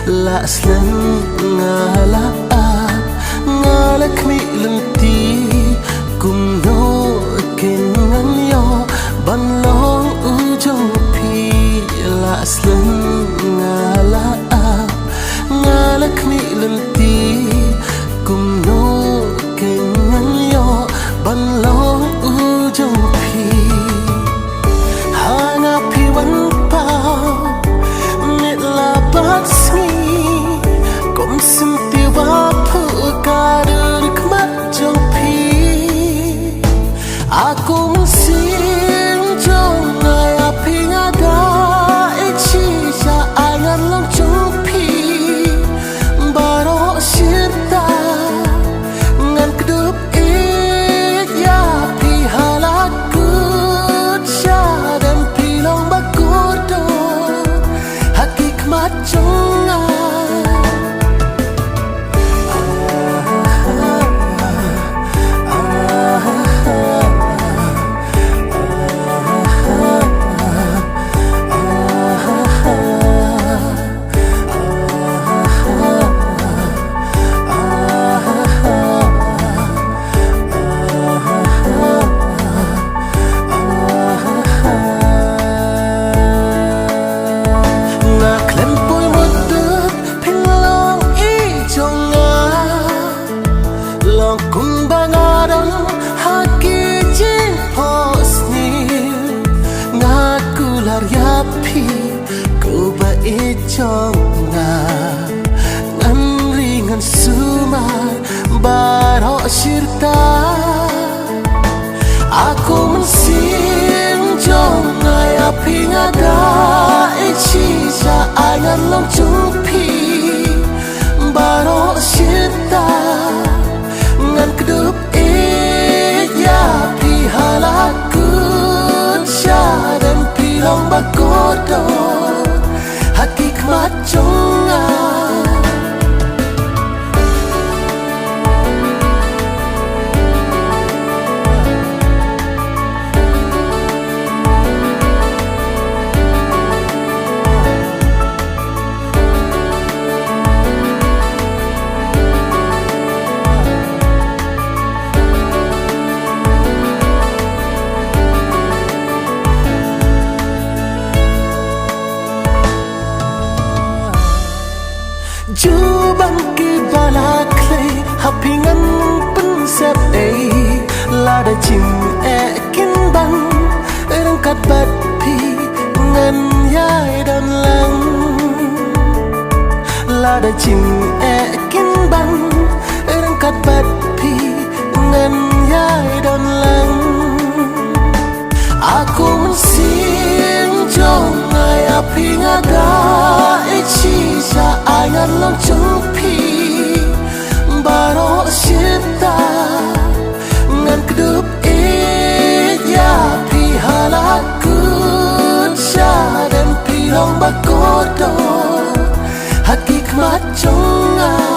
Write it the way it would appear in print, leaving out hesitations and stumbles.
la slen ngala ngalak mi lenti kum no ken ngan yo ban long ujong pi la slen ngala ngalak mi lenti kum no ken ngan yo ban long ujong pi hanga pi wan pa mit la bat sni kom sim ti wa phu ka được mắt trong pi aku mesin trong ngai api ngada echi sa angan long trong pi baro sita ngan kedup ya pi halak kut sha dan pi long bakodo hakikmat trong kung bangaran haki jin posni ngakular yapi ku ba ichonga ngan ringan sumar baro sirta aku mensin jonga yapi ngada ichi sa angan long chupi baro sirta ngan kedup ya pi halakut sya dan pi long bakodo hakikmat jonga Jubang ki balak lay hapingan pensep lada chim kin ban rengkat bat pi ngan yai dan lang lada chim kin ban rengkat bat pi ngan yai dan lang aku mesin jong ngai api ngada ichi sa angan long chupi baro sita ngan kedup ya pi halakut sya dan pi long bakodo hakikmat jonga